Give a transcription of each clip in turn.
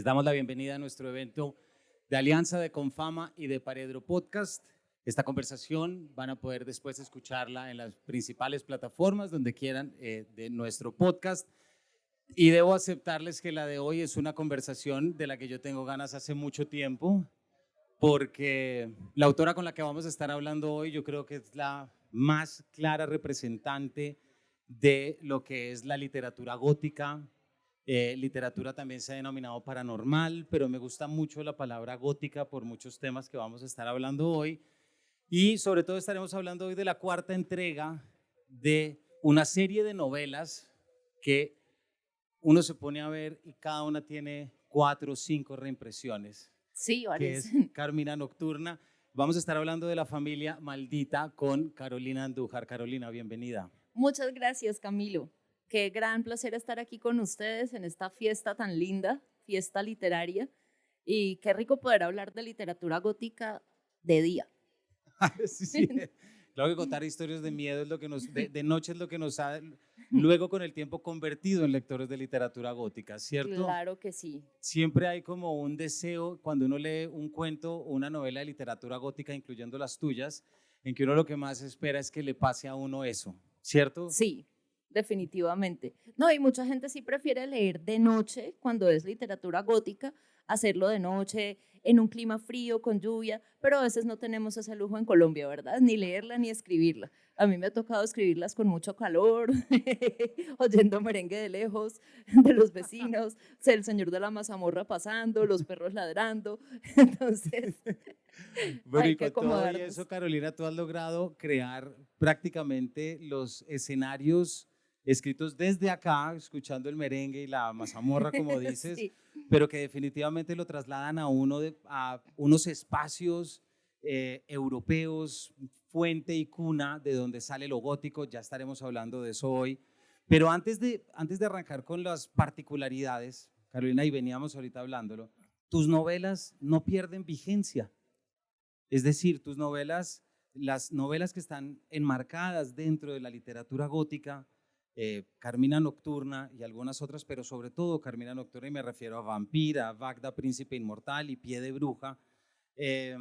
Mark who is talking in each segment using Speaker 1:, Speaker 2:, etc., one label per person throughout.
Speaker 1: damos la bienvenida a nuestro evento de Alianza de Confama y de Paredro Podcast. Esta conversación van a poder después escucharla en las principales plataformas donde quieran de nuestro podcast. Y debo aceptarles que la de hoy es una conversación de la que yo tengo ganas hace mucho tiempo, porque la autora con la que vamos a estar hablando hoy yo creo que es la más clara representante de lo que es la literatura gótica. Literatura también se ha denominado paranormal, pero me gusta mucho la palabra gótica por muchos temas que vamos a estar hablando hoy. Y sobre todo estaremos hablando hoy de la cuarta entrega de una serie de novelas que uno se pone a ver y cada una tiene 4 o 5 reimpresiones.
Speaker 2: Sí,
Speaker 1: Que es
Speaker 2: varias.
Speaker 1: Carmina Nocturna. Vamos a estar hablando de La familia maldita con Carolina Andújar. Carolina, bienvenida.
Speaker 2: Muchas gracias, Camilo. Qué gran placer estar aquí con ustedes en esta fiesta tan linda, fiesta literaria. Y qué rico poder hablar de literatura gótica de día.
Speaker 1: Sí, sí. Claro que contar historias de miedo es lo que de noche es lo que nos ha luego con el tiempo convertido en lectores de literatura gótica, ¿cierto?
Speaker 2: Claro que sí.
Speaker 1: Siempre hay como un deseo cuando uno lee un cuento o una novela de literatura gótica, incluyendo las tuyas, en que uno lo que más espera es que le pase a uno eso, ¿cierto?
Speaker 2: Sí, definitivamente. No, y mucha gente sí prefiere leer de noche cuando es literatura gótica, hacerlo de noche en un clima frío, con lluvia, pero a veces no tenemos ese lujo en Colombia, ¿verdad? Ni leerla ni escribirla. A mí me ha tocado escribirlas con mucho calor, oyendo merengue de lejos, de los vecinos, el señor de la mazamorra pasando, los perros ladrando. Entonces,
Speaker 1: Bueno,
Speaker 2: hay
Speaker 1: y
Speaker 2: que
Speaker 1: con todo y eso,
Speaker 2: acomodarnos.
Speaker 1: Carolina, tú has logrado crear prácticamente los escenarios escritos desde acá, escuchando el merengue y la mazamorra, como dices,
Speaker 2: Sí.
Speaker 1: pero que definitivamente lo trasladan a a unos espacios europeos, fuente y cuna de donde sale lo gótico. Ya estaremos hablando de eso hoy. Pero antes de arrancar con las particularidades, Carolina, y veníamos ahorita hablándolo, tus novelas no pierden vigencia. Es decir, tus novelas, las novelas que están enmarcadas dentro de la literatura gótica, Carmina Nocturna y algunas otras, pero sobre todo Carmina Nocturna, y me refiero a Vampira, Bagda, Príncipe Inmortal y Pie de Bruja, eh,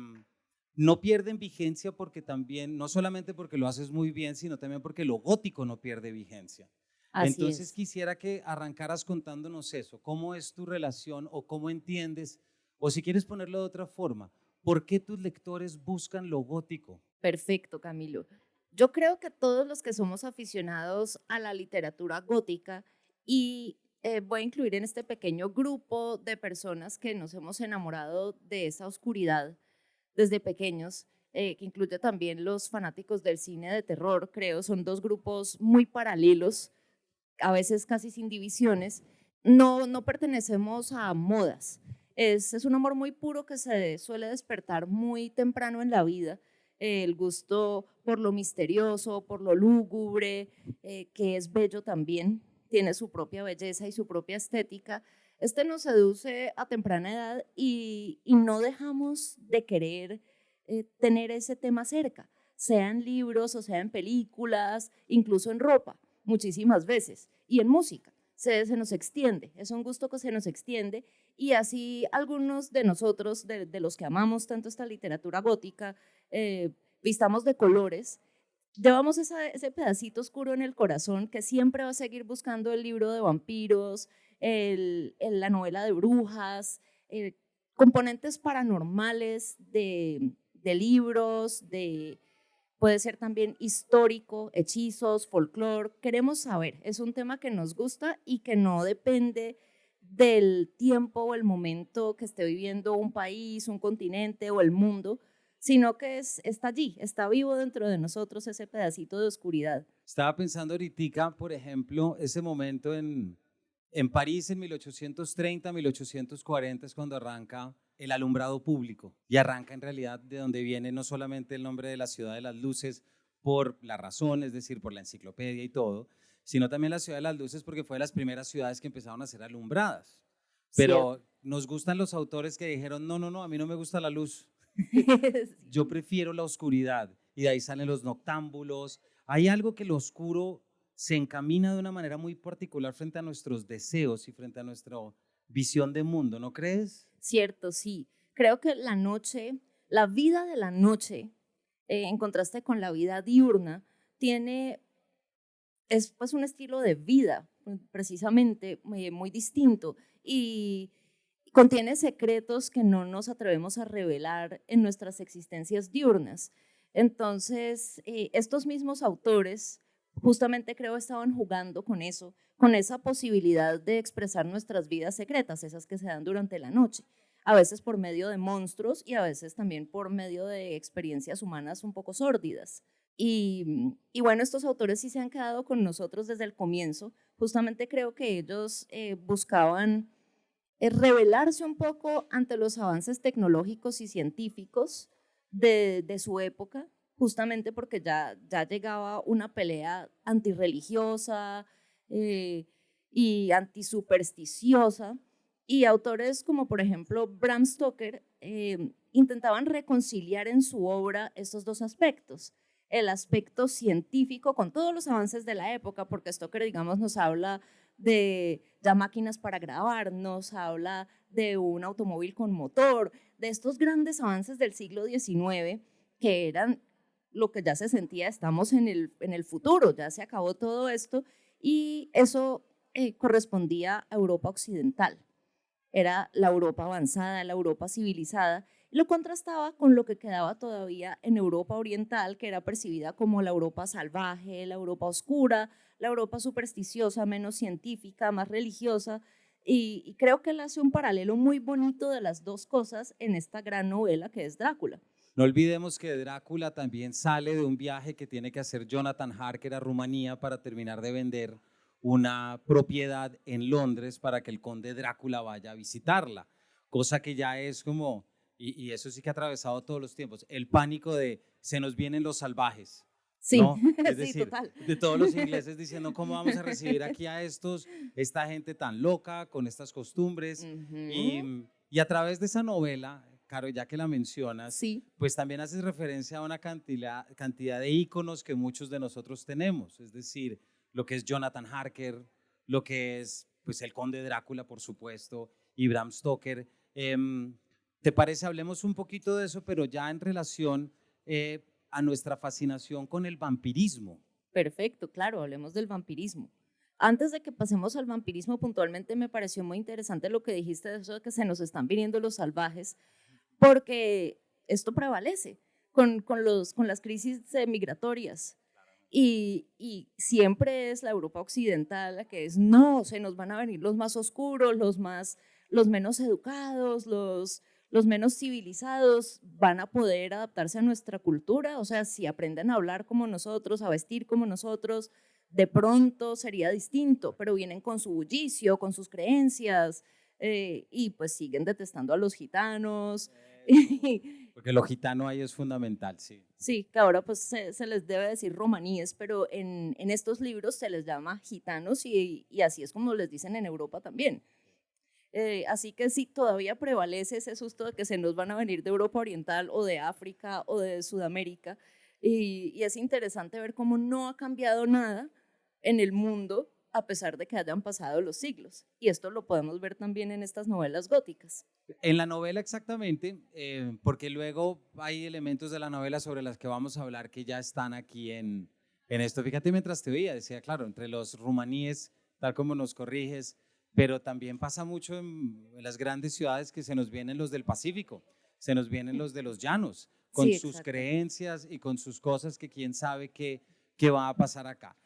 Speaker 1: no pierden vigencia porque también, no solamente porque lo haces muy bien, sino también porque lo gótico no pierde vigencia.
Speaker 2: Así
Speaker 1: Entonces
Speaker 2: es.
Speaker 1: quisiera que arrancaras contándonos eso, cómo es tu relación o cómo entiendes, o si quieres ponerlo de otra forma, ¿por qué tus lectores buscan lo gótico?
Speaker 2: Perfecto, Camilo. Yo creo que todos los que somos aficionados a la literatura gótica y voy a incluir en este pequeño grupo de personas que nos hemos enamorado de esa oscuridad desde pequeños, que incluye también los fanáticos del cine de terror, creo, son dos grupos muy paralelos, a veces casi sin divisiones. No pertenecemos a modas. Es un amor muy puro que se suele despertar muy temprano en la vida, el gusto por lo misterioso, por lo lúgubre, que es bello también, tiene su propia belleza y su propia estética. Este nos seduce a temprana edad y no dejamos de querer tener ese tema cerca, sea en libros o sea en películas, incluso en ropa, muchísimas veces, y en música. Se nos extiende, es un gusto que se nos extiende y así algunos de nosotros, de los que amamos tanto esta literatura gótica, vistamos de colores, llevamos ese pedacito oscuro en el corazón que siempre va a seguir buscando el libro de vampiros, la novela de brujas, componentes paranormales de libros, puede ser también histórico, hechizos, folclore. Queremos saber, es un tema que nos gusta y que no depende del tiempo o el momento que esté viviendo un país, un continente o el mundo, sino que está allí, está vivo dentro de nosotros ese pedacito de oscuridad.
Speaker 1: Estaba pensando ahorita, por ejemplo, ese momento en París en 1830, 1840 es cuando arranca el alumbrado público y arranca en realidad de donde viene no solamente el nombre de la ciudad de las luces por la razón, es decir, por la enciclopedia y todo, sino también la ciudad de las luces porque fue de las primeras ciudades que empezaron a ser alumbradas.
Speaker 2: Cierto.
Speaker 1: Pero nos gustan los autores que dijeron, no, no, no, a mí no me gusta la luz, yo
Speaker 2: Sí.
Speaker 1: prefiero la oscuridad. Y de ahí salen los noctámbulos. Hay algo que lo oscuro se encamina de una manera muy particular frente a nuestros deseos y frente a nuestro visión de mundo, ¿no crees?
Speaker 2: Cierto, sí. Creo que la vida de la noche, en contraste con la vida diurna, es pues un estilo de vida, precisamente muy distinto, y contiene secretos que no nos atrevemos a revelar en nuestras existencias diurnas. Entonces, estos mismos autores justamente creo estaban jugando con eso, con esa posibilidad de expresar nuestras vidas secretas, esas que se dan durante la noche, a veces por medio de monstruos y a veces también por medio de experiencias humanas un poco sórdidas. Y bueno, estos autores sí se han quedado con nosotros desde el comienzo. Justamente creo que ellos buscaban rebelarse un poco ante los avances tecnológicos y científicos de su época, justamente porque ya llegaba una pelea antirreligiosa y antisupersticiosa, y autores como por ejemplo Bram Stoker intentaban reconciliar en su obra estos dos aspectos, el aspecto científico con todos los avances de la época, porque Stoker, digamos, nos habla de ya máquinas para grabar, nos habla de un automóvil con motor, de estos grandes avances del siglo XIX que eran lo que ya se sentía, estamos en el futuro, ya se acabó todo esto, y eso correspondía a Europa occidental. Era la Europa avanzada, la Europa civilizada, y lo contrastaba con lo que quedaba todavía en Europa oriental, que era percibida como la Europa salvaje, la Europa oscura, la Europa supersticiosa, menos científica, más religiosa, y creo que él hace un paralelo muy bonito de las dos cosas en esta gran novela que es Drácula.
Speaker 1: No olvidemos que Drácula también sale de un viaje que tiene que hacer Jonathan Harker a Rumanía para terminar de vender una propiedad en Londres para que el conde Drácula vaya a visitarla, cosa que ya es como, y eso sí que ha atravesado todos los tiempos, el pánico de se nos vienen los salvajes,
Speaker 2: Sí,
Speaker 1: ¿no? Es
Speaker 2: sí,
Speaker 1: decir,
Speaker 2: total.
Speaker 1: de todos los ingleses diciendo cómo vamos a recibir aquí a esta gente tan loca, con estas costumbres,
Speaker 2: Ujú.
Speaker 1: y a través de esa novela, Caro, ya que la mencionas,
Speaker 2: Sí,
Speaker 1: pues también haces referencia a una cantidad de íconos que muchos de nosotros tenemos, es decir, lo que es Jonathan Harker, lo que es pues el Conde Drácula, por supuesto, y Bram Stoker. ¿Te parece? Hablemos un poquito de eso, pero ya en relación a nuestra fascinación con el vampirismo.
Speaker 2: perfecto, claro, hablemos del vampirismo. Antes de que pasemos al vampirismo, puntualmente me pareció muy interesante lo que dijiste de eso de que se nos están viniendo los salvajes, porque esto prevalece con las crisis migratorias. Y siempre es la Europa occidental la que es, no, se nos van a venir los más oscuros, los menos educados, los menos civilizados, van a poder adaptarse a nuestra cultura, o sea, si aprenden a hablar como nosotros, a vestir como nosotros, de pronto sería distinto, pero vienen con su bullicio, con sus creencias, y pues siguen detestando a los gitanos.
Speaker 1: Porque lo gitano ahí es fundamental, sí.
Speaker 2: Sí, que ahora pues se les debe decir romaníes, pero en estos libros se les llama gitanos y así es como les dicen en Europa también. Así que sí, todavía prevalece ese susto de que se nos van a venir de Europa Oriental o de África o de Sudamérica. Y es interesante ver cómo no ha cambiado nada en el mundo a pesar de que hayan pasado los siglos. Y esto lo podemos ver también en estas novelas góticas.
Speaker 1: En la novela exactamente, porque luego hay elementos de la novela sobre las que vamos a hablar que ya están aquí en esto. Fíjate, mientras te veía, decía, claro, entre los rumaníes, tal como nos corriges, pero también pasa mucho en las grandes ciudades que se nos vienen los del Pacífico, se nos vienen los de los llanos, con
Speaker 2: Sí,
Speaker 1: sus
Speaker 2: exacto.
Speaker 1: creencias y con sus cosas que quién sabe qué va a pasar acá.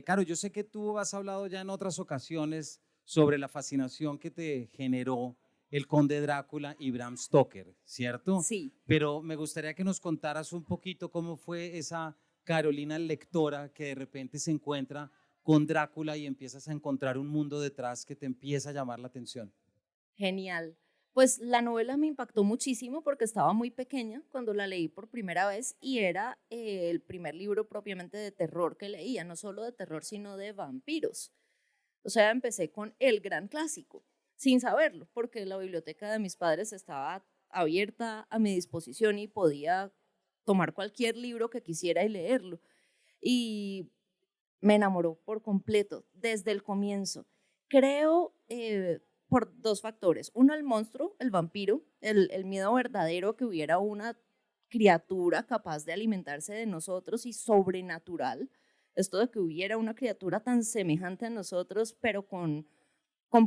Speaker 1: Caro, yo sé que tú has hablado ya en otras ocasiones sobre la fascinación que te generó el Conde Drácula y Bram Stoker, ¿cierto?
Speaker 2: Sí.
Speaker 1: Pero me gustaría que nos contaras un poquito cómo fue esa Carolina lectora que de repente se encuentra con Drácula y empiezas a encontrar un mundo detrás que te empieza a llamar la atención.
Speaker 2: Genial. Pues la novela me impactó muchísimo porque estaba muy pequeña cuando la leí por primera vez y era el primer libro propiamente de terror que leía, no solo de terror, sino de vampiros. O sea, empecé con el gran clásico, sin saberlo, porque la biblioteca de mis padres estaba abierta a mi disposición y podía tomar cualquier libro que quisiera y leerlo. Y me enamoró por completo desde el comienzo. Creo, por dos factores. Uno, el monstruo, el vampiro, el miedo verdadero que hubiera una criatura capaz de alimentarse de nosotros y sobrenatural. Esto de que hubiera una criatura tan semejante a nosotros, pero con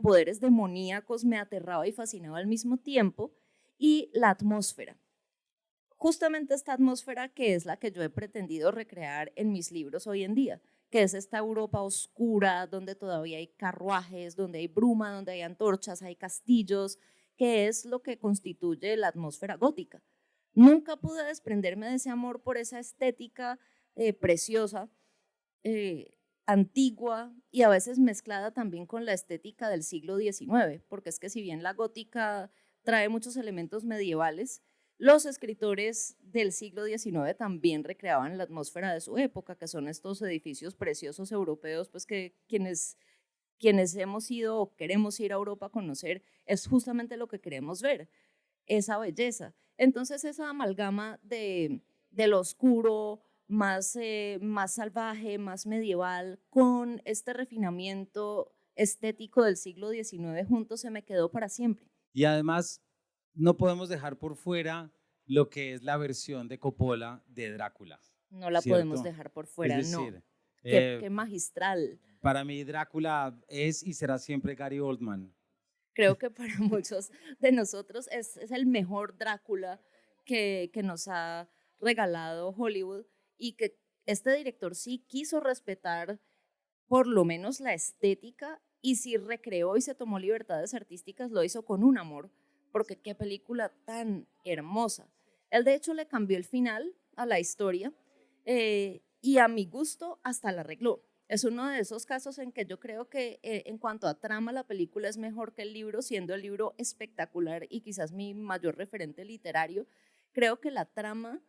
Speaker 2: poderes demoníacos, me aterraba y fascinaba al mismo tiempo. Y la atmósfera. Justamente esta atmósfera que es la que yo he pretendido recrear en mis libros hoy en día, que es esta Europa oscura, donde todavía hay carruajes, donde hay bruma, donde hay antorchas, hay castillos, que es lo que constituye la atmósfera gótica. Nunca pude desprenderme de ese amor por esa estética preciosa, eh, antigua y a veces mezclada también con la estética del siglo XIX, porque es que si bien la gótica trae muchos elementos medievales, los escritores del siglo XIX también recreaban la atmósfera de su época, que son estos edificios preciosos europeos, pues que quienes hemos ido o queremos ir a Europa a conocer, es justamente lo que queremos ver, esa belleza. Entonces esa amalgama de lo oscuro, más salvaje, más medieval, con este refinamiento estético del siglo XIX juntos se me quedó para siempre.
Speaker 1: Y además, no podemos dejar por fuera lo que es la versión de Coppola de Drácula,
Speaker 2: No la podemos
Speaker 1: ¿cierto?
Speaker 2: dejar por
Speaker 1: Es
Speaker 2: fuera, no.
Speaker 1: decir,
Speaker 2: Qué magistral.
Speaker 1: para mí Drácula es y será siempre Gary Oldman.
Speaker 2: Creo que para muchos de nosotros es el mejor Drácula que nos ha regalado Hollywood y que este director sí quiso respetar por lo menos la estética y si recreó y se tomó libertades artísticas, lo hizo con un amor, porque qué película tan hermosa. Él de hecho le cambió el final a la historia y a mi gusto hasta la arregló. Es uno de esos casos en que yo creo que en cuanto a trama la película es mejor que el libro, siendo el libro espectacular y quizás mi mayor referente literario. Creo que la trama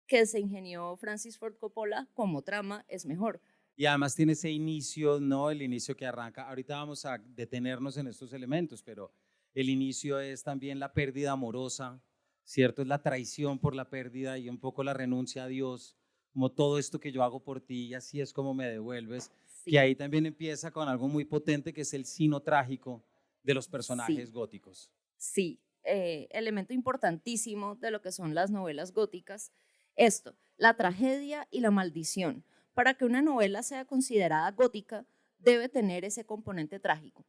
Speaker 2: que se ingenió Francis Ford Coppola como trama es mejor.
Speaker 1: Y además tiene ese inicio, ¿no? El inicio que arranca. Ahorita vamos a detenernos en estos elementos, pero el inicio es también la pérdida amorosa, ¿cierto? Es la traición por la pérdida y un poco la renuncia a Dios, como todo esto que yo hago por ti y así es como me devuelves,
Speaker 2: Sí,
Speaker 1: que ahí también empieza con algo muy potente que es el sino trágico de los
Speaker 2: sí,
Speaker 1: personajes góticos.
Speaker 2: sí. Elemento importantísimo de lo que son las novelas góticas. Esto, la tragedia y la maldición. Para que una novela sea considerada gótica, debe tener ese componente trágico.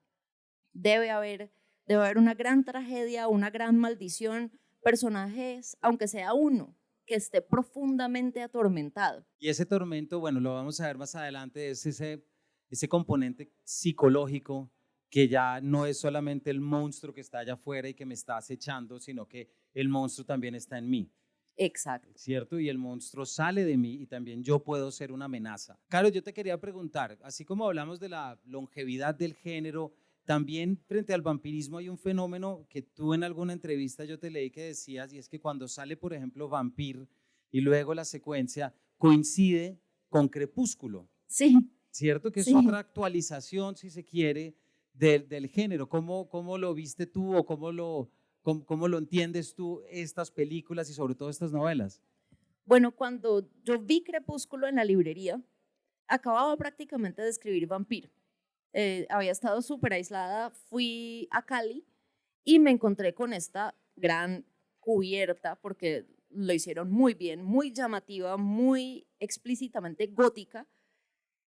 Speaker 2: Debe haber, debe haber una gran tragedia, una gran maldición, personajes, aunque sea uno, que esté profundamente atormentado.
Speaker 1: Y ese tormento, bueno, lo vamos a ver más adelante, es ese componente psicológico que ya no es solamente el monstruo que está allá afuera y que me está acechando, sino que el monstruo también está en mí.
Speaker 2: Exacto.
Speaker 1: ¿Cierto? Y el monstruo sale de mí y también yo puedo ser una amenaza. Caro, yo te quería preguntar, así como hablamos de la longevidad del género, también frente al vampirismo hay un fenómeno que tú en alguna entrevista yo te leí que decías, y es que cuando sale, por ejemplo, Vampir y luego la secuencia coincide con Crepúsculo,
Speaker 2: Sí,
Speaker 1: ¿cierto? Que es
Speaker 2: sí.
Speaker 1: otra actualización, si se quiere, del género. ¿Cómo lo viste tú o cómo lo entiendes tú estas películas y sobre todo estas novelas?
Speaker 2: Bueno, cuando yo vi Crepúsculo en la librería, acababa prácticamente de escribir Vampiro. Había estado súper aislada, fui a Cali y me encontré con esta gran cubierta, porque lo hicieron muy bien, muy llamativa, muy explícitamente gótica,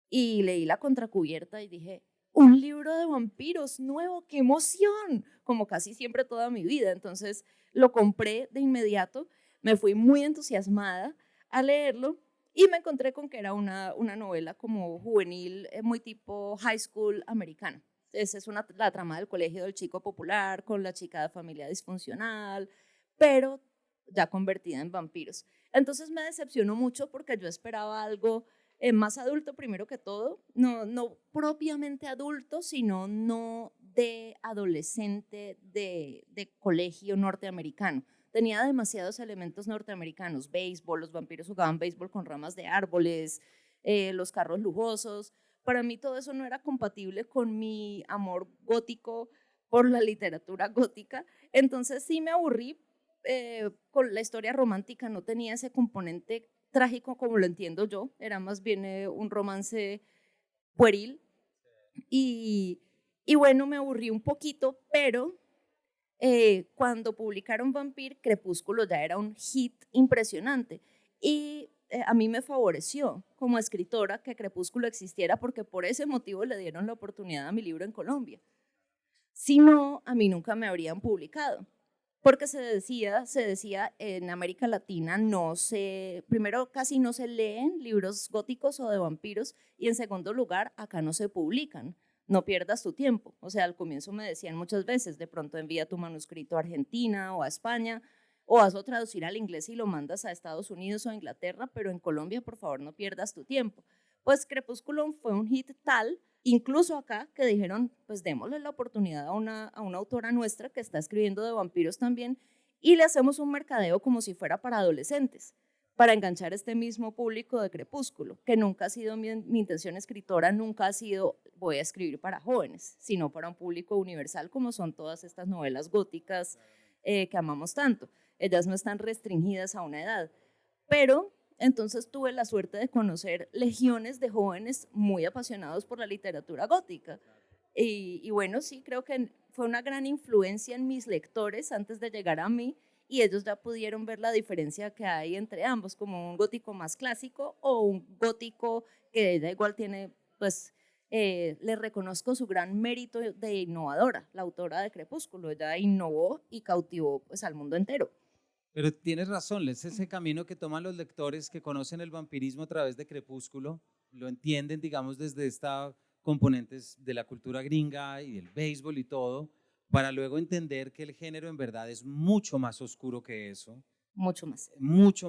Speaker 2: y leí la contracubierta y dije, un libro de vampiros nuevo, qué emoción, como casi siempre toda mi vida. Entonces lo compré de inmediato, me fui muy entusiasmada a leerlo y me encontré con que era una novela como juvenil, muy tipo high school americano. Esa es la trama del colegio del chico popular con la chica de familia disfuncional, pero ya convertida en vampiros. Entonces me decepcionó mucho porque yo esperaba algo más adulto primero que todo, no propiamente adulto, sino no de adolescente de colegio norteamericano. Tenía demasiados elementos norteamericanos, béisbol, los vampiros jugaban béisbol con ramas de árboles, los carros lujosos. Para mí todo eso no era compatible con mi amor gótico por la literatura gótica, entonces sí me aburrí con la historia romántica, no tenía ese componente trágico como lo entiendo yo, era más bien un romance pueril y, Y bueno, me aburrí un poquito, pero cuando publicaron Vampir, Crepúsculo ya era un hit impresionante. Y a mí me favoreció como escritora que Crepúsculo existiera porque por ese motivo le dieron la oportunidad a mi libro en Colombia. Si no, a mí nunca me habrían publicado. Porque se decía en América Latina primero casi no se leen libros góticos o de vampiros y en segundo lugar acá no se publican. No pierdas tu tiempo. O sea, al comienzo me decían muchas veces, de pronto envía tu manuscrito a Argentina o a España o hazlo traducir al inglés y lo mandas a Estados Unidos o a Inglaterra, pero en Colombia por favor no pierdas tu tiempo. Pues Crepúsculo fue un hit tal, incluso acá, que dijeron, pues démosle la oportunidad a una autora nuestra que está escribiendo de vampiros también y le hacemos un mercadeo como si fuera para adolescentes, para enganchar este mismo público de Crepúsculo, que nunca ha sido mi intención escritora, nunca ha sido voy a escribir para jóvenes, sino para un público universal como son todas estas novelas góticas que amamos tanto. Ellas no están restringidas a una edad, pero entonces tuve la suerte de conocer legiones de jóvenes muy apasionados por la literatura gótica. Y bueno, sí, creo que fue una gran influencia en mis lectores antes de llegar a mí y ellos ya pudieron ver la diferencia que hay entre ambos, como un gótico más clásico o un gótico que ella igual tiene, pues, le reconozco su gran mérito de innovadora, la autora de Crepúsculo. Ella innovó y cautivó pues, al mundo entero.
Speaker 1: Pero tienes razón, es ese camino que toman los lectores que conocen el vampirismo a través de Crepúsculo, lo entienden, digamos, desde esta componentes de la cultura gringa y del béisbol y todo, para luego entender que el género en verdad es mucho más oscuro que eso, mucho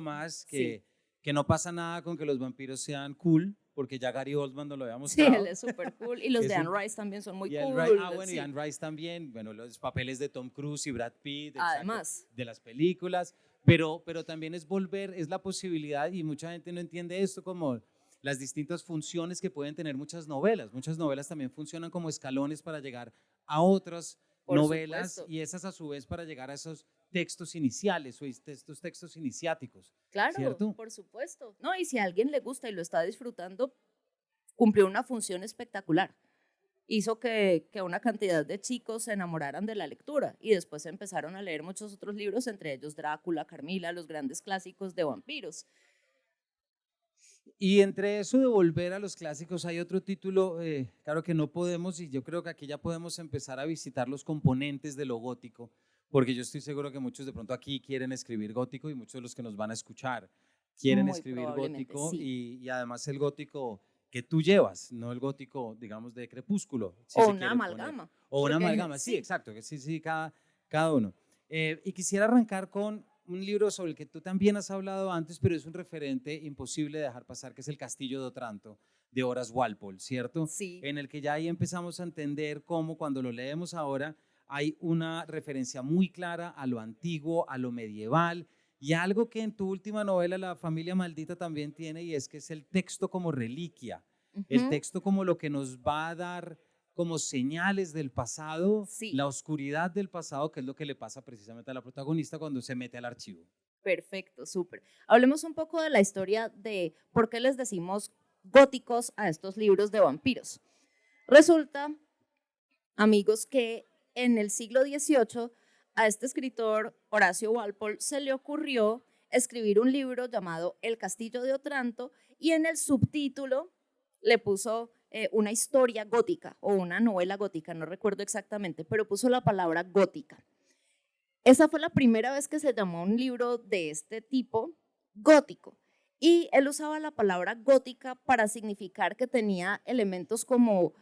Speaker 1: más
Speaker 2: Sí.
Speaker 1: que no pasa nada con que los vampiros sean cool, porque ya Gary Oldman nos lo había
Speaker 2: Sí, él
Speaker 1: mostrado.
Speaker 2: es súper cool. Y los de
Speaker 1: Es un,
Speaker 2: Anne Rice también son muy
Speaker 1: y
Speaker 2: cool.
Speaker 1: bueno,
Speaker 2: Sí.
Speaker 1: y Anne Rice también, bueno, los papeles de Tom Cruise y Brad Pitt, exacto,
Speaker 2: Además,
Speaker 1: de las películas, pero también es volver, es la posibilidad, y mucha gente no entiende esto como las distintas funciones que pueden tener muchas novelas también funcionan como escalones para llegar a otras
Speaker 2: por
Speaker 1: novelas
Speaker 2: supuesto.
Speaker 1: y esas a su vez para llegar a esos textos iniciales o estos textos iniciáticos,
Speaker 2: Claro,
Speaker 1: ¿cierto?
Speaker 2: por supuesto. No, y si a alguien le gusta y lo está disfrutando, cumplió una función espectacular. Hizo que una cantidad de chicos se enamoraran de la lectura y después empezaron a leer muchos otros libros, entre ellos Drácula, Carmila, los grandes clásicos de vampiros.
Speaker 1: Y entre eso de volver a los clásicos hay otro título, claro que no podemos, y yo creo que aquí ya podemos empezar a visitar los componentes de lo gótico, porque yo estoy seguro que muchos de pronto aquí quieren escribir gótico y muchos de los que nos van a escuchar quieren
Speaker 2: Muy
Speaker 1: escribir
Speaker 2: probablemente,
Speaker 1: gótico
Speaker 2: sí.
Speaker 1: y además el gótico que tú llevas, no el gótico, digamos, de Crepúsculo, si
Speaker 2: O
Speaker 1: se
Speaker 2: una
Speaker 1: quiere poner.
Speaker 2: amalgama.
Speaker 1: O una
Speaker 2: Porque
Speaker 1: amalgama, sí,
Speaker 2: sí,
Speaker 1: exacto, que sí, sí, cada uno. Y quisiera arrancar con un libro sobre el que tú también has hablado antes, pero es un referente imposible de dejar pasar, que es El Castillo de Otranto, de Horace Walpole, ¿cierto?
Speaker 2: sí.
Speaker 1: En el que ya ahí empezamos a entender cómo cuando lo leemos ahora hay una referencia muy clara a lo antiguo, a lo medieval, y algo que en tu última novela, La familia maldita, también tiene, y es que es el texto como reliquia, el
Speaker 2: Ujú,
Speaker 1: texto como lo que nos va a dar como señales del pasado,
Speaker 2: sí.
Speaker 1: la oscuridad del pasado, que es lo que le pasa precisamente a la protagonista cuando se mete al archivo.
Speaker 2: Perfecto, súper. Hablemos un poco de la historia de por qué les decimos góticos a estos libros de vampiros. Resulta, amigos, que en el siglo XVIII a este escritor, Horacio Walpole, se le ocurrió escribir un libro llamado El Castillo de Otranto y en el subtítulo le puso una historia gótica o una novela gótica, no recuerdo exactamente, pero puso la palabra gótica. Esa fue la primera vez que se llamó un libro de este tipo gótico. Y él usaba la palabra gótica para significar que tenía elementos como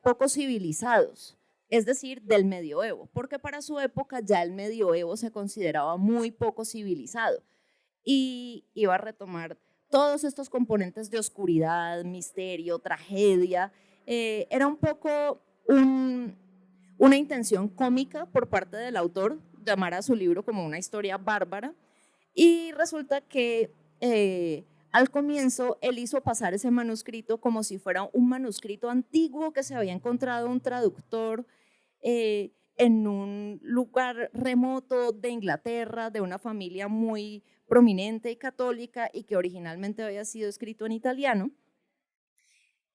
Speaker 2: poco civilizados, es decir, del medioevo, porque para su época ya el medioevo se consideraba muy poco civilizado y iba a retomar todos estos componentes de oscuridad, misterio, tragedia. Era un poco una intención cómica por parte del autor, llamar a su libro como una historia bárbara, y resulta que al comienzo él hizo pasar ese manuscrito como si fuera un manuscrito antiguo que se había encontrado un traductor en un lugar remoto de Inglaterra, de una familia muy prominente y católica y que originalmente había sido escrito en italiano.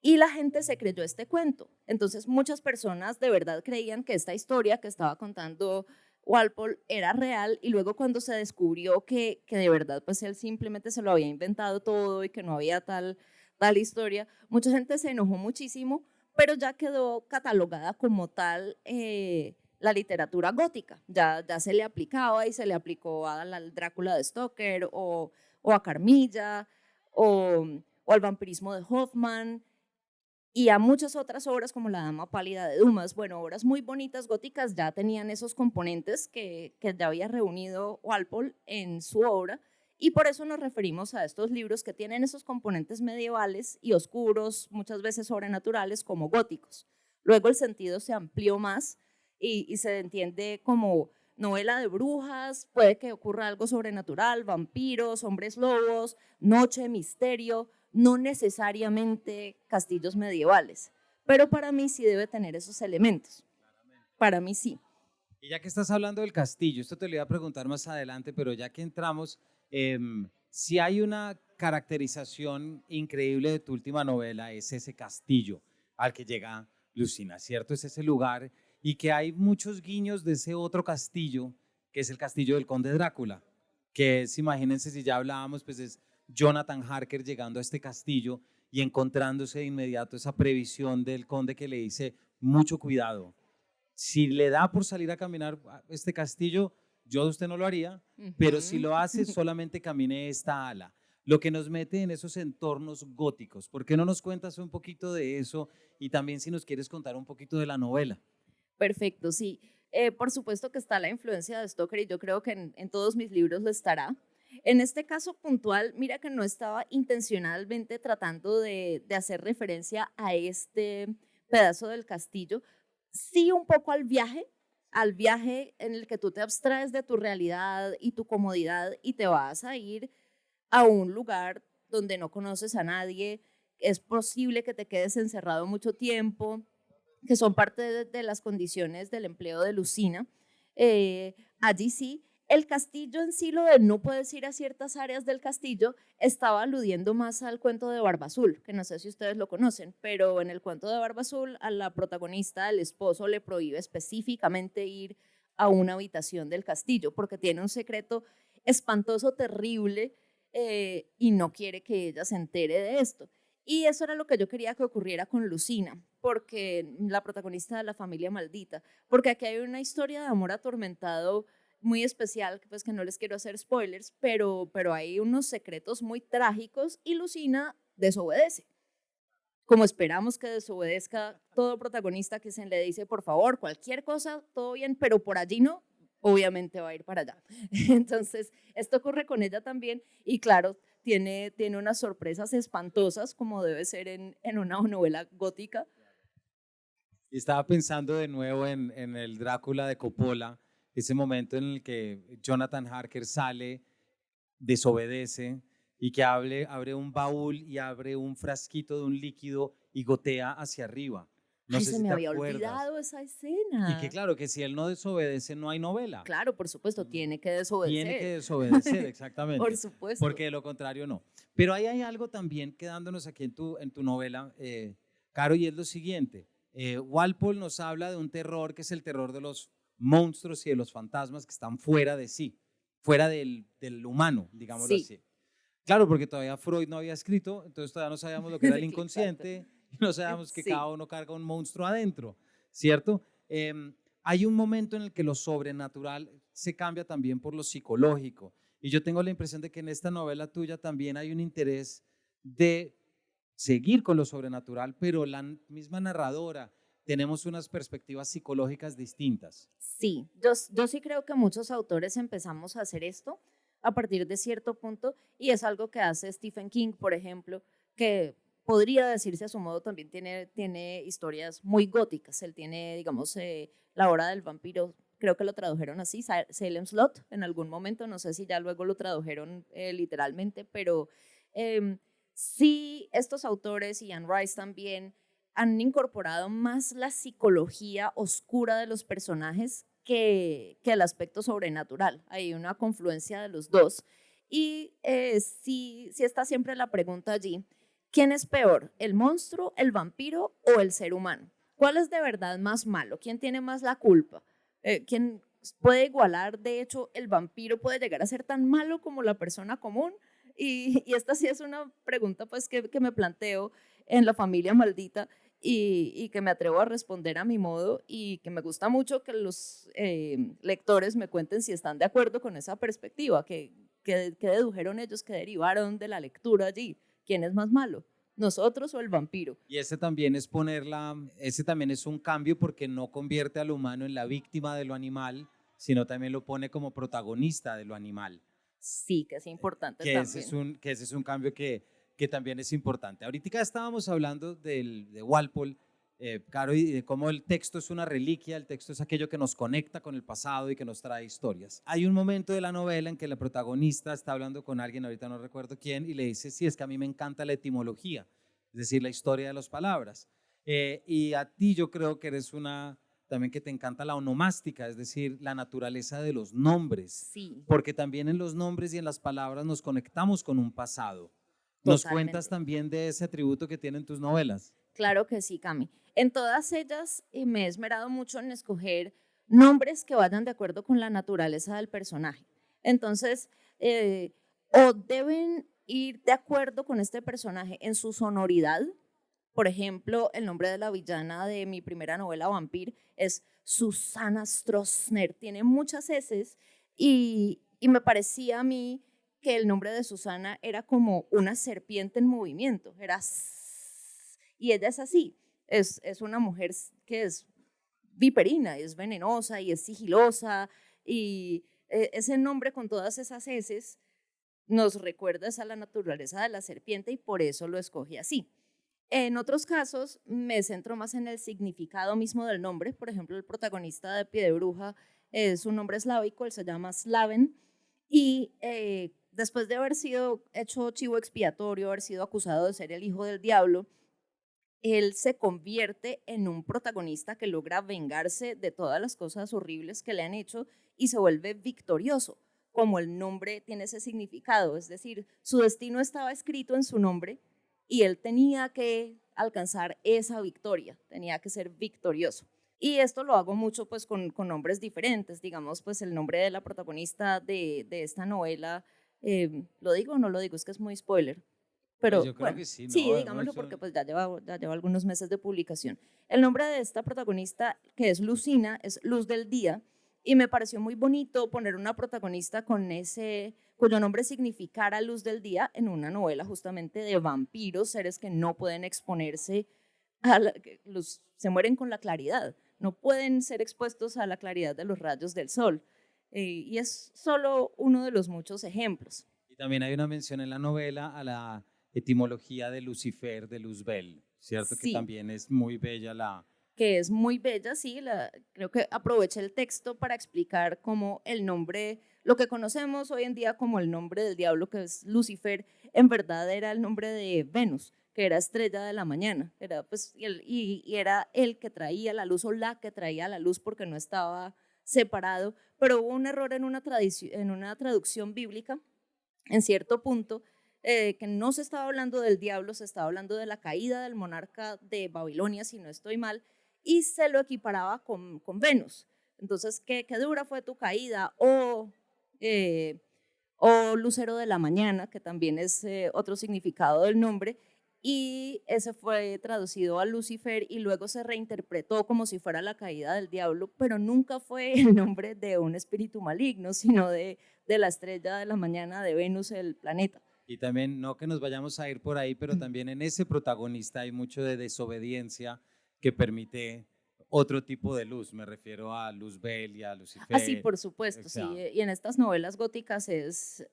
Speaker 2: Y la gente se creyó este cuento. Entonces muchas personas de verdad creían que esta historia que estaba contando Walpole era real, y luego cuando se descubrió que de verdad pues él simplemente se lo había inventado todo y que no había tal historia, mucha gente se enojó muchísimo, pero ya quedó catalogada como tal la literatura gótica. Ya se le aplicaba y se le aplicó al Drácula de Stoker o a Carmilla o, o al vampirismo de Hoffman y a muchas otras obras como La Dama Pálida de Dumas. Bueno, obras muy bonitas góticas ya tenían esos componentes que ya había reunido Walpole en su obra, y por eso nos referimos a estos libros que tienen esos componentes medievales y oscuros, muchas veces sobrenaturales, como góticos. Luego el sentido se amplió más y se entiende como novela de brujas, puede que ocurra algo sobrenatural, vampiros, hombres lobos, noche, misterio, no necesariamente castillos medievales, pero para mí sí debe tener esos elementos. Para mí sí.
Speaker 1: Y ya que estás hablando del castillo, esto te lo iba a preguntar más adelante, pero ya que entramos, si hay una caracterización increíble de tu última novela, es ese castillo al que llega Lucina, ¿cierto? Es ese lugar, y que hay muchos guiños de ese otro castillo, que es el castillo del Conde Drácula, que es, imagínense, si ya hablábamos, pues es Jonathan Harker llegando a este castillo y encontrándose de inmediato esa previsión del conde que le dice, mucho cuidado, si le da por salir a caminar a este castillo, yo de usted no lo haría, pero si lo hace, solamente camine esta ala. Lo que nos mete en esos entornos góticos. ¿Por qué no nos cuentas un poquito de eso? Y también si nos quieres contar un poquito de la novela.
Speaker 2: Perfecto, sí. Por supuesto que está la influencia de Stoker, y yo creo que en todos mis libros lo estará. En este caso puntual, mira que no estaba intencionalmente tratando de hacer referencia a este pedazo del castillo, sí un poco al viaje en el que tú te abstraes de tu realidad y tu comodidad y te vas a ir a un lugar donde no conoces a nadie. Es posible que te quedes encerrado mucho tiempo, que son parte de las condiciones del empleo de Lucina. Allí sí, el castillo en sí, lo de no puedes ir a ciertas áreas del castillo, estaba aludiendo más al cuento de Barba Azul, que no sé si ustedes lo conocen, pero en el cuento de Barba Azul, a la protagonista, el esposo, le prohíbe específicamente ir a una habitación del castillo porque tiene un secreto espantoso, terrible, y no quiere que ella se entere de esto. Y eso era lo que yo quería que ocurriera con Lucina, porque la protagonista de La Familia Maldita, porque aquí hay una historia de amor atormentado muy especial, pues que no les quiero hacer spoilers, pero hay unos secretos muy trágicos y Lucina desobedece. Como esperamos que desobedezca todo protagonista que se le dice, por favor, cualquier cosa, todo bien, pero por allí no, obviamente va a ir para allá. Entonces, esto ocurre con ella también, y claro, tiene unas sorpresas espantosas, como debe ser en una novela gótica.
Speaker 1: Y estaba pensando de nuevo en el Drácula de Coppola, ese momento en el que Jonathan Harker sale, desobedece y que abre un baúl y abre un frasquito de un líquido y gotea hacia arriba. No
Speaker 2: Ay,
Speaker 1: sé
Speaker 2: se
Speaker 1: si
Speaker 2: me
Speaker 1: te
Speaker 2: había
Speaker 1: acuerdas.
Speaker 2: olvidado esa
Speaker 1: Y que
Speaker 2: escena.
Speaker 1: claro, que si él no desobedece no hay novela.
Speaker 2: Claro, por supuesto, tiene que
Speaker 1: Tiene que
Speaker 2: desobedecer.
Speaker 1: desobedecer,
Speaker 2: Por
Speaker 1: exactamente,
Speaker 2: supuesto.
Speaker 1: porque de lo contrario no. Pero ahí hay algo también quedándonos aquí en tu novela, Caro, y es lo siguiente. Walpole nos habla de un terror que es el terror de los monstruos y de los fantasmas que están fuera de sí, fuera del humano, digámoslo
Speaker 2: Sí,
Speaker 1: así. Claro, porque todavía Freud no había escrito, entonces todavía no sabíamos lo que era el
Speaker 2: exacto.
Speaker 1: inconsciente y no sabíamos que
Speaker 2: Sí.
Speaker 1: cada uno carga un monstruo adentro, ¿cierto? Hay un momento en el que lo sobrenatural se cambia también por lo psicológico, y yo tengo la impresión de que en esta novela tuya también hay un interés de seguir con lo sobrenatural, pero la misma narradora tenemos unas perspectivas psicológicas distintas.
Speaker 2: Sí, yo sí creo que muchos autores empezamos a hacer esto a partir de cierto punto, y es algo que hace Stephen King, por ejemplo, que podría decirse a su modo también tiene historias muy góticas. Él tiene, digamos, La Hora del Vampiro, creo que lo tradujeron así, Salem Slot en algún momento, no sé si ya luego lo tradujeron literalmente, pero em, sí, estos autores y Anne Rice también han incorporado más la psicología oscura de los personajes que el aspecto sobrenatural. Hay una confluencia de los dos. Y sí está siempre la pregunta allí, ¿quién es peor, el monstruo, el vampiro o el ser humano? ¿Cuál es de verdad más malo? ¿Quién tiene más la culpa? ¿Quién puede igualar? De hecho, el vampiro puede llegar a ser tan malo como la persona común. Y esta sí es una pregunta pues que me planteo en La familia maldita y que me atrevo a responder a mi modo y que me gusta mucho que los lectores me cuenten si están de acuerdo con esa perspectiva, que dedujeron ellos, que derivaron de la lectura allí. ¿Quién es más malo? ¿Nosotros o el vampiro?
Speaker 3: Y ese también es un cambio porque no convierte al humano en la víctima de lo animal, sino también lo pone como protagonista de lo animal.
Speaker 2: Sí, que es importante
Speaker 3: Que
Speaker 2: también.
Speaker 3: ese es un cambio que también es importante. Ahorita estábamos hablando de Walpole, Caro, y de cómo el texto es una reliquia, el texto es aquello que nos conecta con el pasado y que nos trae historias. Hay un momento de la novela en que la protagonista está hablando con alguien, ahorita no recuerdo quién, y le dice, sí, es que a mí me encanta la etimología, es decir, la historia de las palabras. Y a ti yo creo que eres una también que te encanta la onomástica, es decir, la naturaleza de los nombres,
Speaker 2: Sí,
Speaker 3: porque también en los nombres y en las palabras nos conectamos con un pasado. ¿Nos cuentas
Speaker 2: totalmente.
Speaker 3: también de ese atributo que tienen tus novelas?
Speaker 2: Claro que sí, Cami. En todas ellas me he esmerado mucho en escoger nombres que vayan de acuerdo con la naturaleza del personaje. Entonces, o deben ir de acuerdo con este personaje en su sonoridad. Por ejemplo, el nombre de la villana de mi primera novela, Vampir, es Susana Stroessner. Tiene muchas S y me parecía a mí que el nombre de Susana era como una serpiente en movimiento. Y ella es así. Es una mujer que es viperina, es venenosa y es sigilosa. Y ese nombre con todas esas S nos recuerda a la naturaleza de la serpiente y por eso lo escogí así. En otros casos me centro más en el significado mismo del nombre. Por ejemplo, el protagonista de Pie de Bruja es un nombre eslávico, él se llama Slaven, y después de haber sido hecho chivo expiatorio, haber sido acusado de ser el hijo del diablo, él se convierte en un protagonista que logra vengarse de todas las cosas horribles que le han hecho y se vuelve victorioso, como el nombre tiene ese significado, es decir, su destino estaba escrito en su nombre y él tenía que alcanzar esa victoria, tenía que ser victorioso. Y esto lo hago mucho pues con nombres diferentes, digamos pues el nombre de la protagonista de esta novela, ¿lo digo o no lo digo? Es que es muy spoiler.
Speaker 3: Pues
Speaker 2: Pero
Speaker 3: yo creo
Speaker 2: bueno,
Speaker 3: que sí,
Speaker 2: sí,
Speaker 3: no, no,
Speaker 2: digámoslo porque pues ya lleva algunos meses de publicación. El nombre de esta protagonista, que es Lucina, es Luz del Día, y me pareció muy bonito poner una protagonista con cuyo nombre significara luz del día en una novela justamente de vampiros, seres que no pueden exponerse se mueren con la claridad, no pueden ser expuestos a la claridad de los rayos del sol. Y es solo uno de los muchos ejemplos.
Speaker 3: y también hay una mención en la novela a la etimología de Lucifer, de Luzbel, ¿cierto? Que
Speaker 2: Sí,
Speaker 3: también es muy bella
Speaker 2: que es muy bella, sí, creo que aproveché el texto para explicar cómo el nombre, lo que conocemos hoy en día como el nombre del diablo, que es Lucifer, en verdad era el nombre de Venus, que era estrella de la mañana, era, pues, y era el que traía la luz o la que traía la luz porque no estaba separado, pero hubo un error en una traducción bíblica, en cierto punto, que no se estaba hablando del diablo, se estaba hablando de la caída del monarca de Babilonia, si no estoy mal, y se lo equiparaba con Venus. Entonces, ¿qué dura fue tu caída? O Lucero de la Mañana, que también es otro significado del nombre, y ese fue traducido a Lucifer y luego se reinterpretó como si fuera la caída del diablo, pero nunca fue el nombre de un espíritu maligno, sino de la estrella de la mañana de Venus, el planeta.
Speaker 3: y también, no que nos vayamos a ir por ahí, pero también en ese protagonista hay mucho de desobediencia que permite otro tipo de luz. Me refiero a Luzbel y a
Speaker 2: Así,
Speaker 3: Lucifer.
Speaker 2: por
Speaker 3: O
Speaker 2: supuesto, sí.
Speaker 3: sea,
Speaker 2: Y en estas novelas góticas es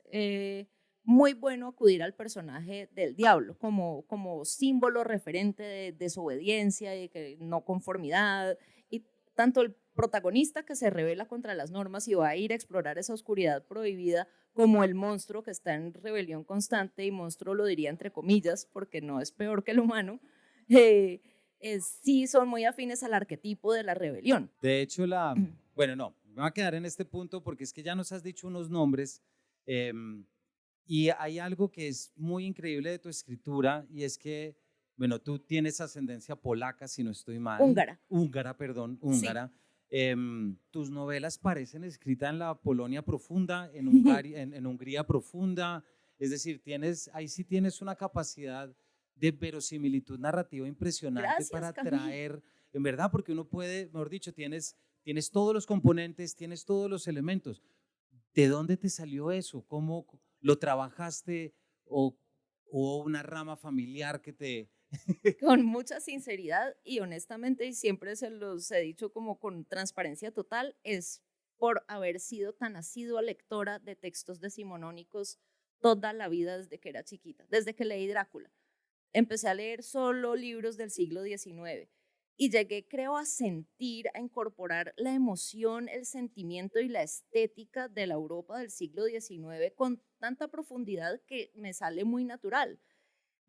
Speaker 2: muy bueno acudir al personaje del diablo como símbolo referente de desobediencia y que no conformidad. Y tanto el protagonista que se revela contra las normas y va a ir a explorar esa oscuridad prohibida, como el monstruo que está en rebelión constante, y monstruo lo diría entre comillas, porque no es peor que el humano, eh, sí son muy afines al arquetipo de la rebelión.
Speaker 3: de hecho, bueno, no, me voy a quedar en este punto porque es que ya nos has dicho unos nombres. em, Y hay algo que es muy increíble de tu escritura y es que, bueno, tú tienes ascendencia polaca, si no estoy mal.
Speaker 2: Húngara.
Speaker 3: Húngara, perdón, húngara. Tus novelas parecen escritas en la Polonia profunda, en en Hungría profunda. Es decir, ahí sí tienes una capacidad de verosimilitud narrativa impresionante.
Speaker 2: Gracias,
Speaker 3: para
Speaker 2: Camilo.
Speaker 3: traer, en verdad, porque uno puede, mejor dicho, tienes todos los componentes, tienes todos los elementos. ¿De dónde te salió eso? ¿Cómo lo trabajaste o una rama familiar que te...
Speaker 2: Con mucha sinceridad y honestamente, y siempre se los he dicho como con transparencia total, es por haber sido tan asidua lectora de textos decimonónicos toda la vida desde que era chiquita, desde que leí Drácula. Empecé a leer solo libros del siglo XIX y llegué, creo, a sentir, a incorporar la emoción, el sentimiento y la estética de la Europa del siglo XIX con tanta profundidad que me sale muy natural.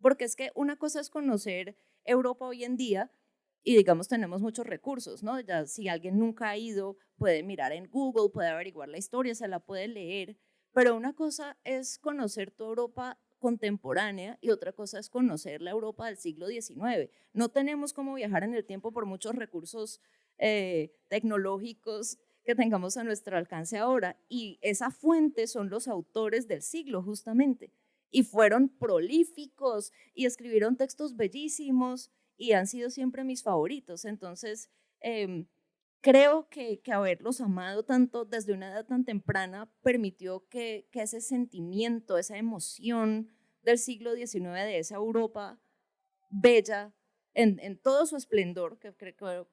Speaker 2: Porque es que una cosa es conocer Europa hoy en día y digamos tenemos muchos recursos, ¿no? Ya si alguien nunca ha ido, puede mirar en Google, puede averiguar la historia, se la puede leer, pero una cosa es conocer tu Europa contemporánea y otra cosa es conocer la Europa del siglo XIX. No tenemos cómo viajar en el tiempo por muchos recursos tecnológicos que tengamos a nuestro alcance ahora y esa fuente son los autores del siglo justamente y fueron prolíficos y escribieron textos bellísimos y han sido siempre mis favoritos. Entonces, creo que haberlos amado tanto desde una edad tan temprana permitió que ese sentimiento, esa emoción del siglo XIX, de esa Europa bella, en todo su esplendor, que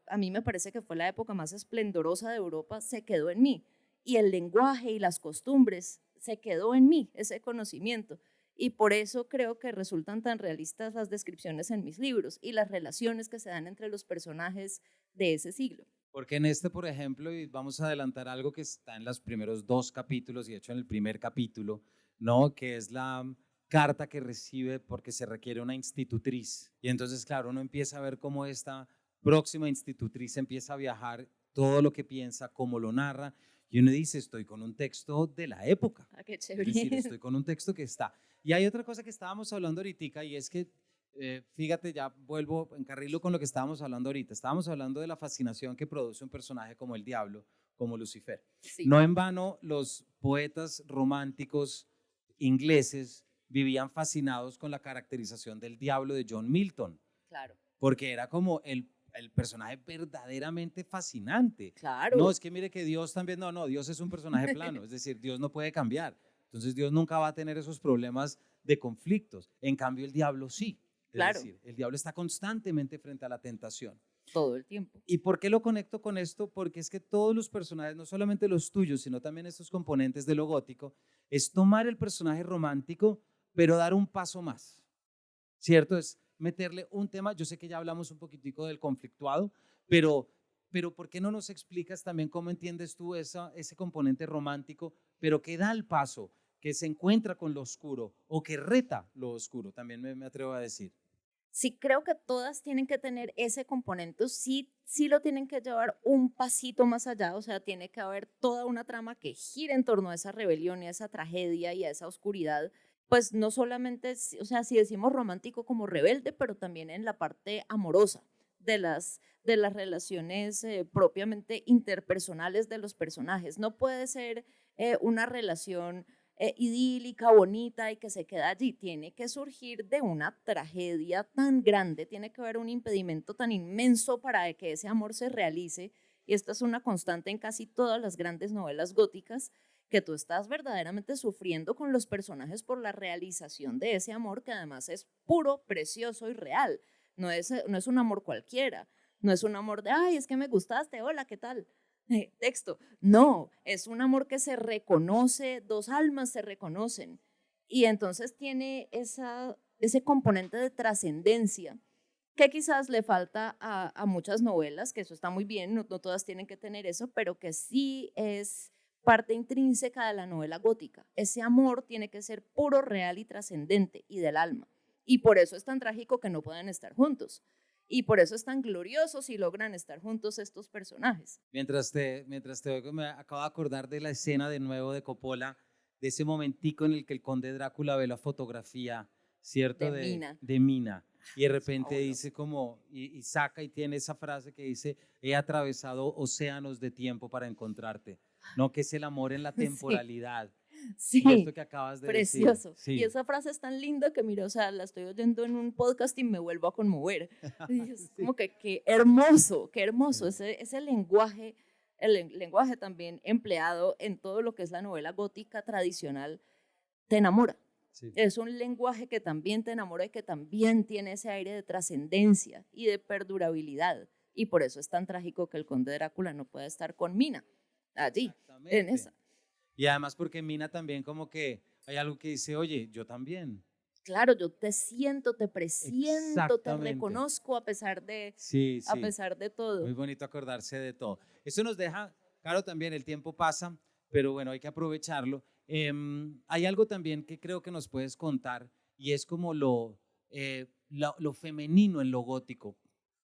Speaker 2: a mí me parece que fue la época más esplendorosa de Europa, se quedó en mí. Y el lenguaje y las costumbres se quedó en mí, ese conocimiento. Y por eso creo que resultan tan realistas las descripciones en mis libros y las relaciones que se dan entre los personajes de ese siglo.
Speaker 3: Porque en este, por ejemplo, y vamos a adelantar algo que está en los primeros 2 capítulos y de hecho en el primer capítulo, ¿no? Que es la carta que recibe porque se requiere una institutriz. Y entonces, claro, uno empieza a ver cómo esta próxima institutriz empieza a viajar, todo lo que piensa, cómo lo narra, y uno dice, estoy con un texto de la época.
Speaker 2: Ah, qué
Speaker 3: Es
Speaker 2: chévere.
Speaker 3: decir, estoy con un texto que está. Y hay otra cosa que estábamos hablando ahorita y es que fíjate, ya vuelvo en carrilo con lo que estábamos hablando ahorita. Estábamos hablando de la fascinación que produce un personaje como el diablo, como Lucifer.
Speaker 2: Sí.
Speaker 3: No en vano los poetas románticos ingleses vivían fascinados con la caracterización del diablo de John Milton.
Speaker 2: Claro.
Speaker 3: Porque era como el personaje verdaderamente fascinante.
Speaker 2: Claro.
Speaker 3: No, es que mire que Dios también, no, Dios es un personaje plano, es decir, Dios no puede cambiar. Entonces Dios nunca va a tener esos problemas de conflictos. En cambio el diablo sí.
Speaker 2: Claro.
Speaker 3: Es decir, el diablo está constantemente frente a la tentación.
Speaker 2: Todo el tiempo.
Speaker 3: ¿Y por qué lo conecto con esto? Porque es que todos los personajes, no solamente los tuyos, sino también estos componentes de lo gótico, es tomar el personaje romántico, pero dar un paso más, ¿cierto? Es meterle un tema, yo sé que ya hablamos un poquitico del conflictuado, pero ¿por qué no nos explicas también cómo entiendes tú ese componente romántico, pero que da el paso, que se encuentra con lo oscuro o que reta lo oscuro, también me atrevo a decir?
Speaker 2: Sí, creo que todas tienen que tener ese componente, sí lo tienen que llevar un pasito más allá, o sea, tiene que haber toda una trama que gire en torno a esa rebelión y a esa tragedia y a esa oscuridad, pues no solamente, o sea, si decimos romántico como rebelde, pero también en la parte amorosa de las relaciones propiamente interpersonales de los personajes. No puede ser una relación idílica, bonita y que se queda allí. Tiene que surgir de una tragedia tan grande, tiene que haber un impedimento tan inmenso para que ese amor se realice. Y esta es una constante en casi todas las grandes novelas góticas, que tú estás verdaderamente sufriendo con los personajes por la realización de ese amor que además es puro, precioso y real. No es un amor cualquiera, no es un amor de, ay, es que me gustaste, hola, ¿qué tal? Texto. No, es un amor que se reconoce, dos almas se reconocen y entonces tiene ese componente de trascendencia que quizás le falta a muchas novelas, que eso está muy bien, no todas tienen que tener eso, pero que sí es parte intrínseca de la novela gótica. Ese amor tiene que ser puro, real y trascendente y del alma. Y por eso es tan trágico que no puedan estar juntos. Y por eso es tan glorioso si logran estar juntos estos personajes.
Speaker 3: Mientras te oigo, me acabo de acordar de la escena de nuevo de Coppola de ese momentico en el que el conde Drácula ve la fotografía, ¿cierto?
Speaker 2: De Mina.
Speaker 3: De Mina. Y de repente
Speaker 2: fabuloso.
Speaker 3: dice como, y saca y tiene esa frase que dice, he atravesado océanos de tiempo para encontrarte. No, que es el amor en la
Speaker 2: Sí.
Speaker 3: temporalidad.
Speaker 2: Sí,
Speaker 3: Y esto que acabas de decir.
Speaker 2: precioso.
Speaker 3: Sí.
Speaker 2: Y esa frase es tan linda que, mira, o sea, la estoy oyendo en un podcast y me vuelvo a conmover. Y es
Speaker 3: Sí.
Speaker 2: como que qué hermoso, qué hermoso.
Speaker 3: Sí.
Speaker 2: Ese lenguaje, lenguaje también empleado en todo lo que es la novela gótica tradicional, te enamora.
Speaker 3: Sí.
Speaker 2: Es un lenguaje que también te enamora y que también tiene ese aire de trascendencia y de perdurabilidad. Y por eso es tan trágico que el conde Drácula no pueda estar con Mina allí, en
Speaker 3: Exactamente.
Speaker 2: esa.
Speaker 3: Y además porque Mina también como que hay algo que dice, oye, yo también.
Speaker 2: Claro, yo te siento, te presiento, te
Speaker 3: Exactamente.
Speaker 2: reconozco a pesar de,
Speaker 3: Sí,
Speaker 2: a
Speaker 3: sí.
Speaker 2: pesar de todo.
Speaker 3: Muy bonito acordarse de todo. Eso nos deja, claro, también el tiempo pasa, pero bueno, hay que aprovecharlo. Hay algo también que creo que nos puedes contar y es como lo femenino en lo gótico,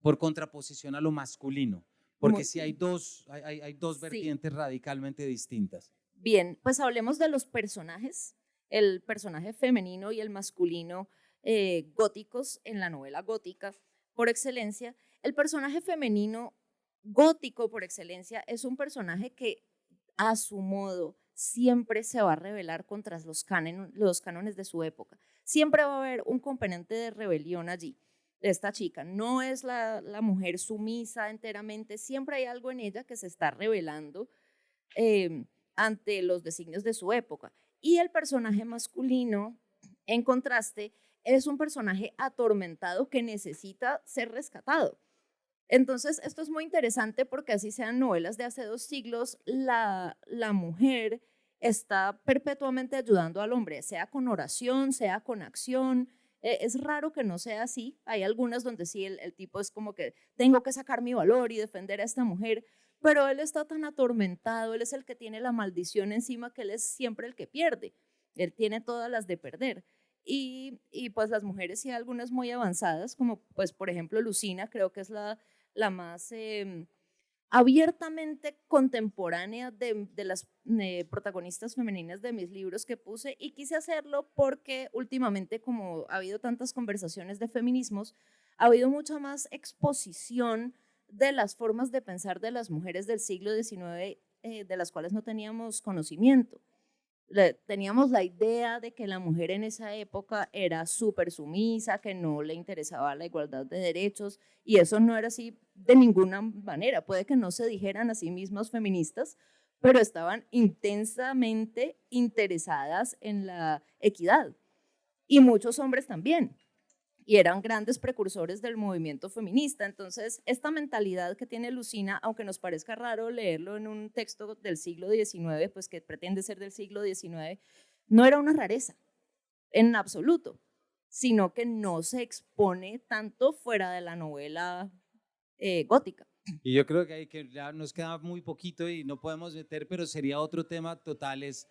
Speaker 3: por contraposición a lo masculino, porque
Speaker 2: Muy
Speaker 3: sí hay dos
Speaker 2: Sí.
Speaker 3: vertientes radicalmente distintas.
Speaker 2: Bien, pues hablemos de los personajes, el personaje femenino y el masculino góticos en la novela gótica por excelencia. El personaje femenino gótico por excelencia es un personaje que a su modo siempre se va a rebelar contra los cánones de su época. Siempre va a haber un componente de rebelión allí. Esta chica no es la mujer sumisa enteramente, siempre hay algo en ella que se está rebelando ante los designios de su época. Y el personaje masculino, en contraste, es un personaje atormentado que necesita ser rescatado. Entonces, esto es muy interesante porque así sean novelas de hace 2 siglos, la mujer está perpetuamente ayudando al hombre, sea con oración, sea con acción. Es raro que no sea así. Hay algunas donde sí el tipo es como que tengo que sacar mi valor y defender a esta mujer, pero él está tan atormentado, él es el que tiene la maldición encima que él es siempre el que pierde. Él tiene todas las de perder. Y pues las mujeres sí, algunas muy avanzadas, como pues por ejemplo Lucina, creo que es la más abiertamente contemporánea de las protagonistas femeninas de mis libros que puse, y quise hacerlo porque últimamente, como ha habido tantas conversaciones de feminismos, ha habido mucha más exposición de las formas de pensar de las mujeres del siglo XIX de las cuales no teníamos conocimiento. Teníamos la idea de que la mujer en esa época era súper sumisa, que no le interesaba la igualdad de derechos, y eso no era así de ninguna manera. Puede que no se dijeran a sí mismas feministas, pero estaban intensamente interesadas en la equidad, y muchos hombres también, y eran grandes precursores del movimiento feminista. Entonces, esta mentalidad que tiene Lucina, aunque nos parezca raro leerlo en un texto del siglo XIX, pues que pretende ser del siglo XIX, no era una rareza en absoluto, sino que no se expone tanto fuera de la novela gótica.
Speaker 3: Y yo creo que, que ya nos queda muy poquito y no podemos meter, pero sería otro tema total, es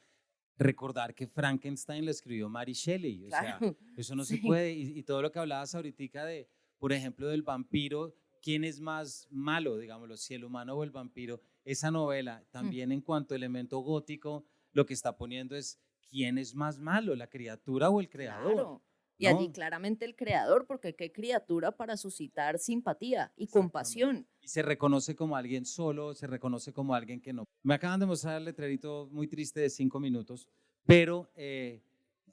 Speaker 3: recordar que Frankenstein lo escribió Mary Shelley. O sea,
Speaker 2: Claro,
Speaker 3: eso no se
Speaker 2: sí.
Speaker 3: puede. Y todo lo que hablabas ahorita de, por ejemplo, del vampiro, ¿quién es más malo, digámoslo, si el humano o el vampiro? Esa novela, también en cuanto a elemento gótico, lo que está poniendo es quién es más malo, la criatura o el creador.
Speaker 2: Claro. Y
Speaker 3: ¿no?
Speaker 2: allí claramente el creador, porque qué criatura para suscitar simpatía y
Speaker 3: Exactamente.
Speaker 2: compasión.
Speaker 3: Y se reconoce como alguien solo, se reconoce como alguien que no. Me acaban de mostrar el letrerito muy triste de 5 minutos, pero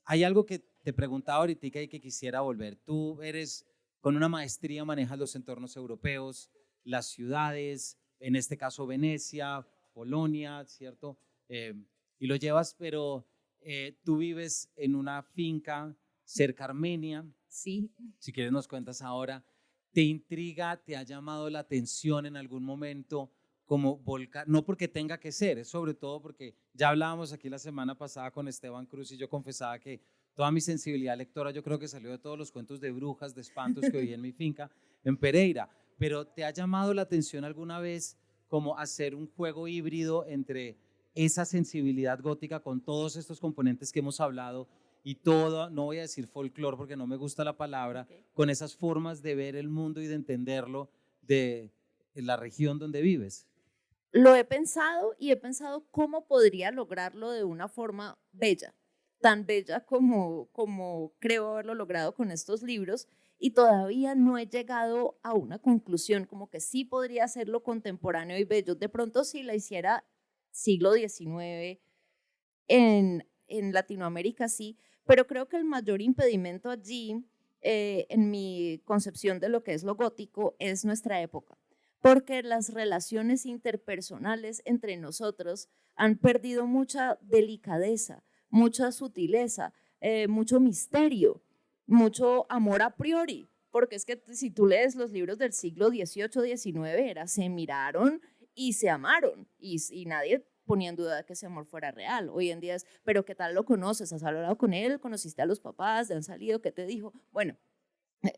Speaker 3: hay algo que te preguntaba ahorita y que quisiera volver. Tú eres, con una maestría, manejas los entornos europeos, las ciudades, en este caso Venecia, Polonia, ¿cierto? Y lo llevas, pero tú vives en una finca cerca a Armenia.
Speaker 2: Sí.
Speaker 3: Si quieres nos cuentas ahora. ¿Te intriga, te ha llamado la atención en algún momento como volcar? No porque tenga que ser, es sobre todo porque ya hablábamos aquí la semana pasada con Esteban Cruz y yo confesaba que toda mi sensibilidad lectora yo creo que salió de todos los cuentos de brujas, de espantos que oí en mi finca en Pereira. Pero ¿te ha llamado la atención alguna vez como hacer un juego híbrido entre esa sensibilidad gótica con todos estos componentes que hemos hablado y todo, no voy a decir folclore porque no me gusta la palabra, con esas formas de ver el mundo y de entenderlo de la región donde vives?
Speaker 2: Lo he pensado y he pensado cómo podría lograrlo de una forma bella, tan bella como creo haberlo logrado con estos libros, y todavía no he llegado a una conclusión, como que sí podría hacerlo contemporáneo y bello. De pronto si la hiciera siglo XIX en Latinoamérica, sí, pero creo que el mayor impedimento allí, en mi concepción de lo que es lo gótico, es nuestra época, porque las relaciones interpersonales entre nosotros han perdido mucha delicadeza, mucha sutileza, mucho misterio, mucho amor a priori, porque es que si tú lees los libros del siglo XVIII, XIX, se miraron y se amaron, y nadie ponía en duda que ese amor fuera real. Hoy en día es, pero ¿qué tal lo conoces? ¿Has hablado con él? ¿Conociste a los papás? ¿Te han salido? ¿Qué te dijo? Bueno,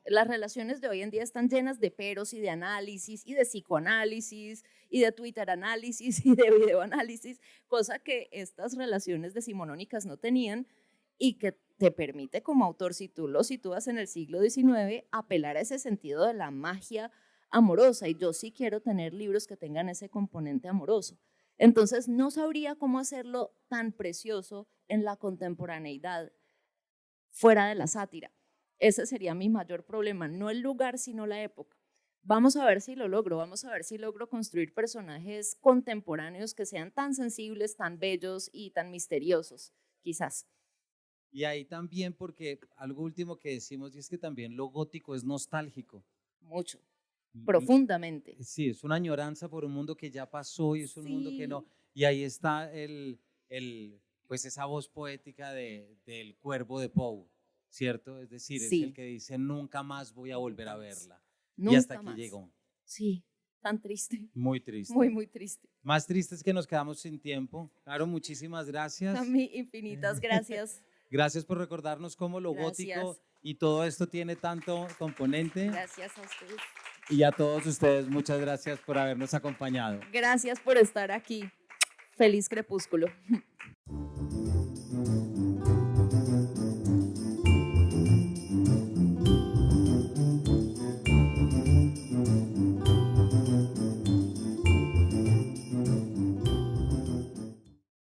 Speaker 2: las relaciones de hoy en día están llenas de peros y de análisis y de psicoanálisis y de Twitter análisis y de videoanálisis, cosa que estas relaciones decimonónicas no tenían, y que te permite como autor, si tú lo sitúas en el siglo XIX, apelar a ese sentido de la magia amorosa. Y yo sí quiero tener libros que tengan ese componente amoroso. Entonces no sabría cómo hacerlo tan precioso en la contemporaneidad, fuera de la sátira. Ese sería mi mayor problema, no el lugar, sino la época. Vamos a ver si lo logro, vamos a ver si logro construir personajes contemporáneos que sean tan sensibles, tan bellos y tan misteriosos, quizás.
Speaker 3: Y ahí también, porque algo último que decimos, y es que también lo gótico es nostálgico.
Speaker 2: Mucho, profundamente.
Speaker 3: Sí, es una añoranza por un mundo que ya pasó y es un mundo que no. Y ahí está pues esa voz poética del cuervo de Poe, ¿cierto? Es decir, es el que dice, nunca más voy a volver a verla.
Speaker 2: Nunca
Speaker 3: y hasta aquí
Speaker 2: más
Speaker 3: llegó.
Speaker 2: Sí, tan triste.
Speaker 3: Muy triste.
Speaker 2: Muy, muy triste.
Speaker 3: Más triste es que nos quedamos sin tiempo. Claro, muchísimas gracias.
Speaker 2: A mí, infinitas gracias.
Speaker 3: Gracias por recordarnos cómo lo gótico y todo esto tiene tanto componente.
Speaker 2: Gracias a ustedes.
Speaker 3: Y a todos ustedes, muchas gracias por habernos acompañado.
Speaker 2: Gracias por estar aquí. Feliz crepúsculo.